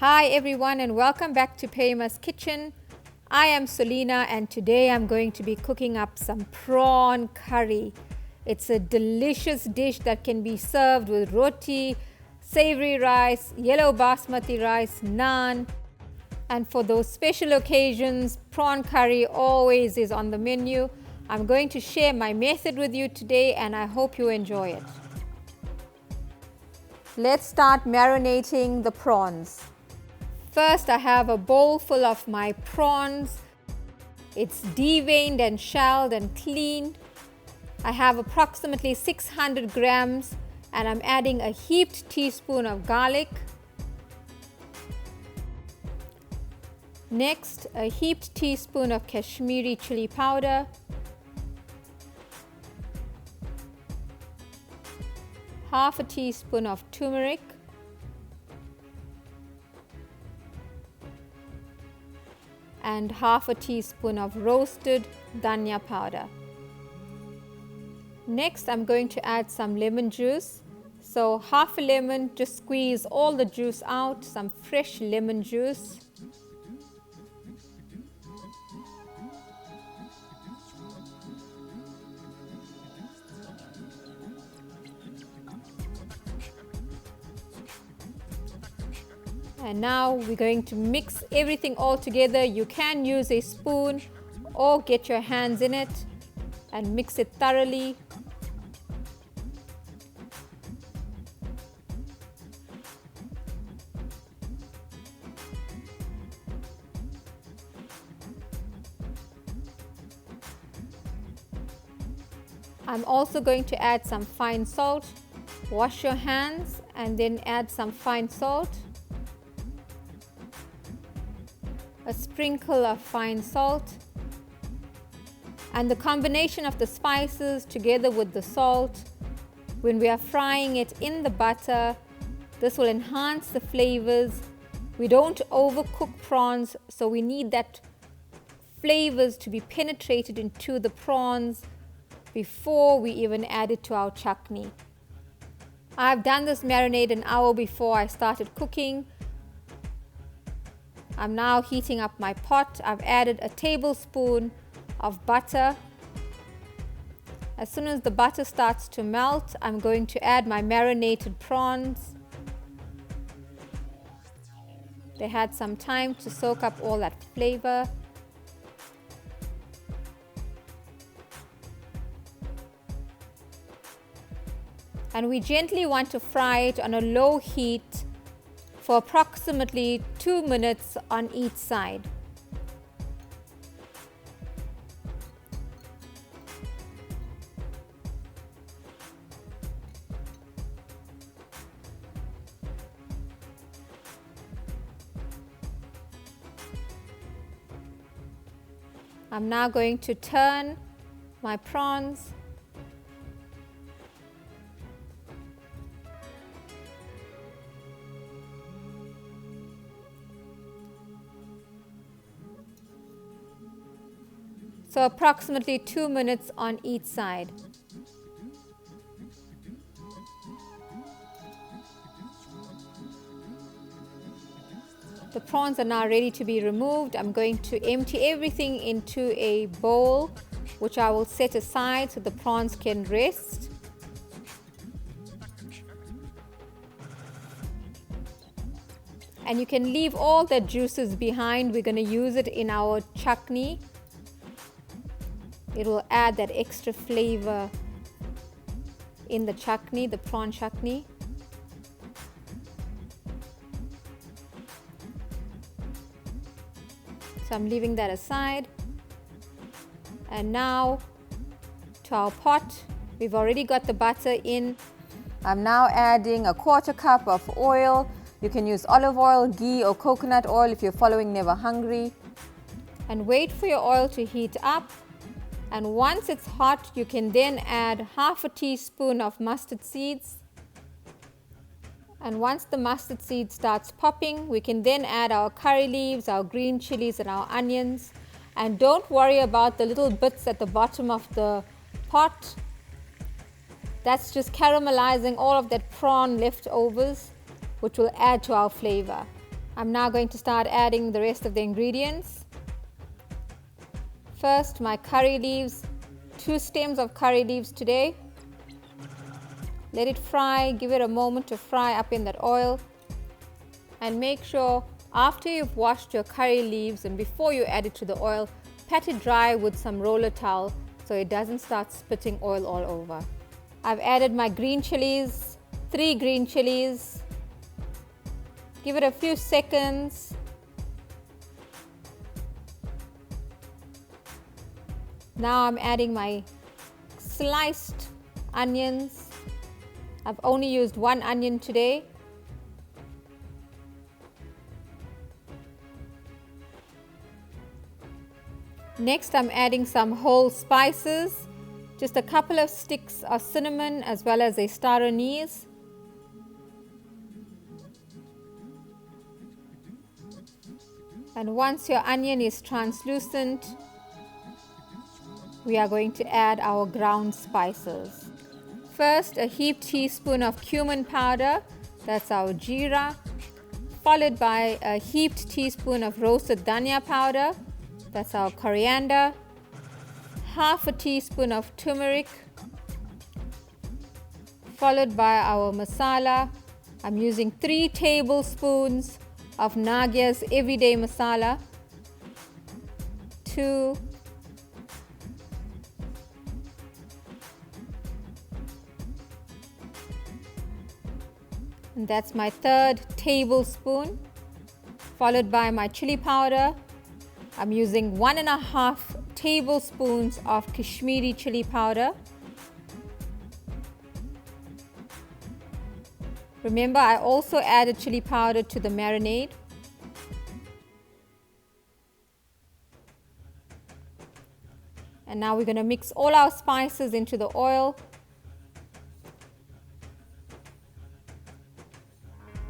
Hi everyone and welcome back to Perima's kitchen. I am Selina and today I'm going to be cooking up some prawn curry. It's a delicious dish that can be served with roti, savoury rice, yellow basmati rice, naan. And for those special occasions, prawn curry always is on the menu. I'm going to share my method with you today and I hope you enjoy it. Let's start marinating the prawns. First, I have a bowl full of my prawns. It's deveined and shelled and cleaned. I have approximately 600 grams and I'm adding a heaped teaspoon of garlic. Next, a heaped teaspoon of Kashmiri chili powder. Half a teaspoon of turmeric. And half a teaspoon of roasted dhania powder. Next, I'm going to add some lemon juice. So half a lemon, just squeeze all the juice out, some fresh lemon juice. And now we're going to mix everything all together. You can use a spoon or get your hands in it and mix it thoroughly. I'm also going to add some fine salt. Wash your hands and then add some fine salt. A sprinkle of fine salt, and the combination of the spices together with the salt, when we are frying it in the butter, this will enhance the flavors. We don't overcook prawns, so we need that flavors to be penetrated into the prawns before we even add it to our chutney. I've done this marinade an hour before I started cooking. I'm now heating up my pot. I've added a tablespoon of butter. As soon as the butter starts to melt, I'm going to add my marinated prawns. They had some time to soak up all that flavor. And we gently want to fry it on a low heat for approximately 2 minutes on each side. I'm now going to turn my prawns. So approximately 2 minutes on each side. The prawns are now ready to be removed. I'm going to empty everything into a bowl, which I will set aside so the prawns can rest. And you can leave all the juices behind. We're going to use it in our chutney. It will add that extra flavor in the chutney, the prawn chutney. So I'm leaving that aside. And now to our pot. We've already got the butter in. I'm now adding a 1/4 cup of oil. You can use olive oil, ghee or coconut oil if you're following Never Hungry. And wait for your oil to heat up. And once it's hot, you can then add half a teaspoon of mustard seeds. And once the mustard seed starts popping, we can then add our curry leaves, our green chilies and our onions. And don't worry about the little bits at the bottom of the pot. That's just caramelizing all of that prawn leftovers, which will add to our flavor. I'm now going to start adding the rest of the ingredients. First, my curry leaves, 2 stems of curry leaves today. Let it fry, give it a moment to fry up in that oil. And make sure after you've washed your curry leaves and before you add it to the oil, pat it dry with some roller towel so it doesn't start spitting oil all over. I've added my green chilies, 3 green chilies. Give it a few seconds. Now I'm adding my sliced onions. I've only used 1 onion today. Next, I'm adding some whole spices, just a couple of sticks of cinnamon as well as a star anise. And once your onion is translucent, we are going to add our ground spices. First, a heaped teaspoon of cumin powder, that's our jeera, followed by a heaped teaspoon of roasted dhania powder, that's our coriander, half a teaspoon of turmeric, followed by our masala. I'm using 3 tablespoons of Nagiahs everyday masala, 2, and that's my 3rd tablespoon, followed by my chili powder. I'm using 1.5 tablespoons of Kashmiri chili powder. Remember, I also added chili powder to the marinade. And now we're going to mix all our spices into the oil.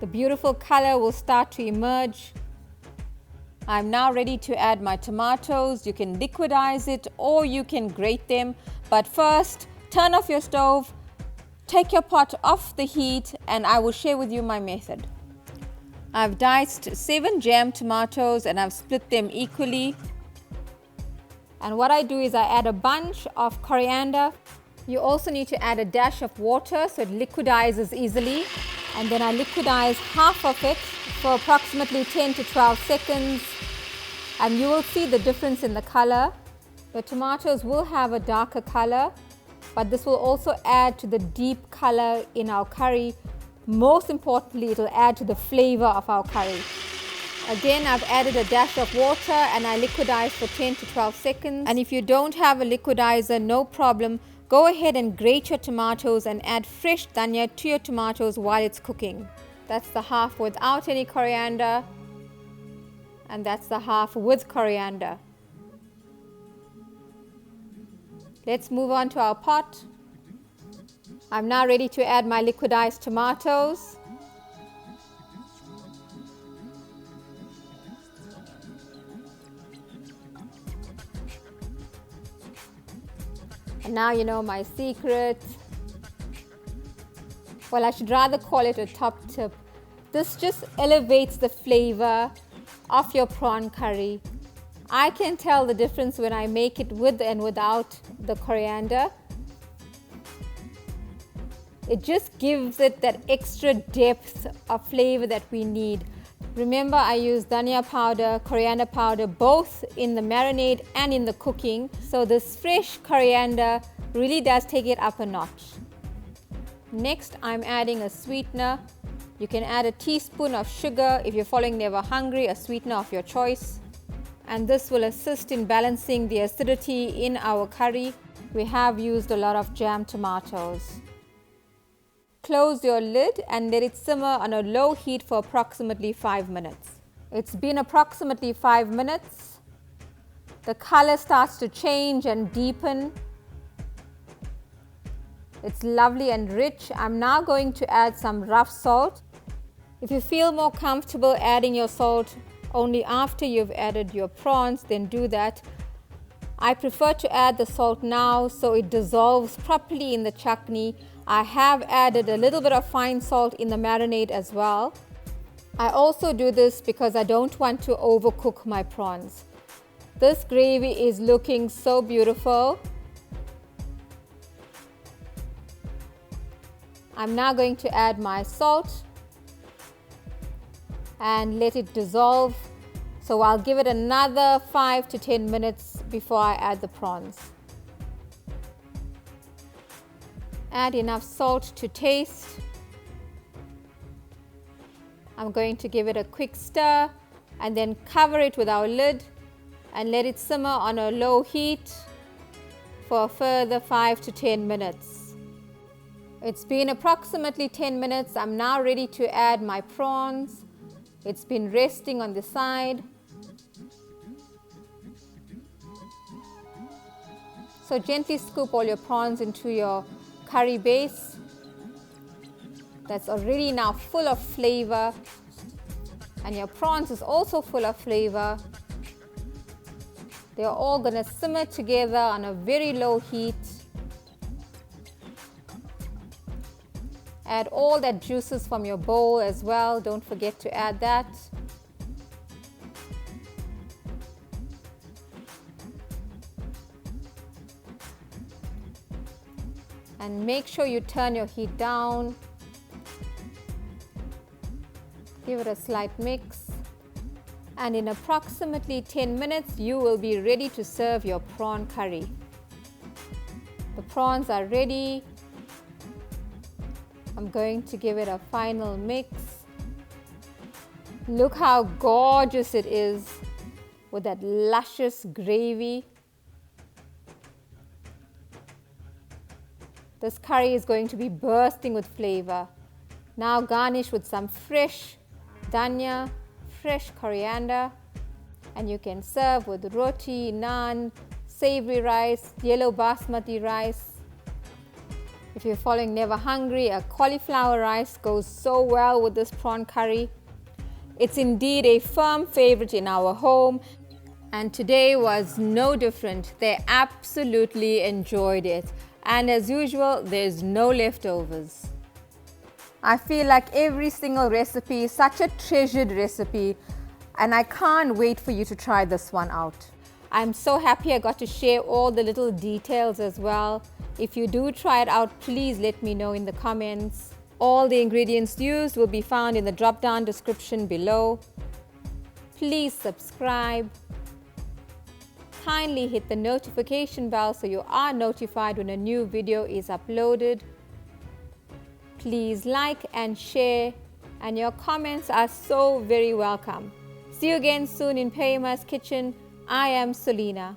The beautiful color will start to emerge. I'm now ready to add my tomatoes. You can liquidize it or you can grate them. But first, turn off your stove. Take your pot off the heat and I will share with you my method. I've diced 7 jam tomatoes and I've split them equally. And what I do is I add a bunch of coriander. You also need to add a dash of water so it liquidizes easily. And then I liquidize half of it for approximately 10 to 12 seconds. And you will see the difference in the color. The tomatoes will have a darker color, but this will also add to the deep color in our curry. Most importantly, it will add to the flavor of our curry. Again, I've added a dash of water and I liquidize for 10 to 12 seconds. And if you don't have a liquidizer, no problem. Go ahead and grate your tomatoes and add fresh dhania to your tomatoes while it's cooking. That's the half without any coriander. And that's the half with coriander. Let's move on to our pot. I'm now ready to add my liquidized tomatoes. And now you know my secret. Well, I should rather call it a top tip. This just elevates the flavor of your prawn curry. I can tell the difference when I make it with and without the coriander. It just gives it that extra depth of flavor that we need. Remember, I use dhania powder, coriander powder, both in the marinade and in the cooking. So this fresh coriander really does take it up a notch. Next, I'm adding a sweetener. You can add a teaspoon of sugar if you're following Never Hungry, a sweetener of your choice. And this will assist in balancing the acidity in our curry. We have used a lot of jam tomatoes. Close your lid and let it simmer on a low heat for approximately 5 minutes. It's been approximately 5 minutes. The color starts to change and deepen. It's lovely and rich. I'm now going to add some rough salt. If you feel more comfortable adding your salt only after you've added your prawns, then do that. I prefer to add the salt now so it dissolves properly in the chutney. I have added a little bit of fine salt in the marinade as well. I also do this because I don't want to overcook my prawns. This gravy is looking so beautiful. I'm now going to add my salt and let it dissolve. So I'll give it another 5 to 10 minutes before I add the prawns. Add enough salt to taste. I'm going to give it a quick stir and then cover it with our lid and let it simmer on a low heat for a further 5 to 10 minutes. It's been approximately 10 minutes. I'm now ready to add my prawns. It's been resting on the side. So gently scoop all your prawns into your curry base. That's already now full of flavor. And your prawns is also full of flavor. They're all going to simmer together on a very low heat. Add all that juices from your bowl as well. Don't forget to add that. And make sure you turn your heat down. Give it a slight mix. And in approximately 10 minutes, you will be ready to serve your prawn curry. The prawns are ready. I'm going to give it a final mix. Look how gorgeous it is with that luscious gravy. This curry is going to be bursting with flavor. Now garnish with some fresh dhania, fresh coriander, and you can serve with roti, naan, savoury rice, yellow basmati rice. If you're following Never Hungry, a cauliflower rice goes so well with this prawn curry. It's indeed a firm favorite in our home, and today was no different. They absolutely enjoyed it. And as usual, there's no leftovers. I feel like every single recipe is such a treasured recipe, and I can't wait for you to try this one out. I'm so happy I got to share all the little details as well. If you do try it out, please let me know in the comments. All the ingredients used will be found in the drop-down description below. Please subscribe. Kindly hit the notification bell so you are notified when a new video is uploaded. Please like and share, and your comments are so very welcome. See you again soon in Perima's kitchen. I am Selena.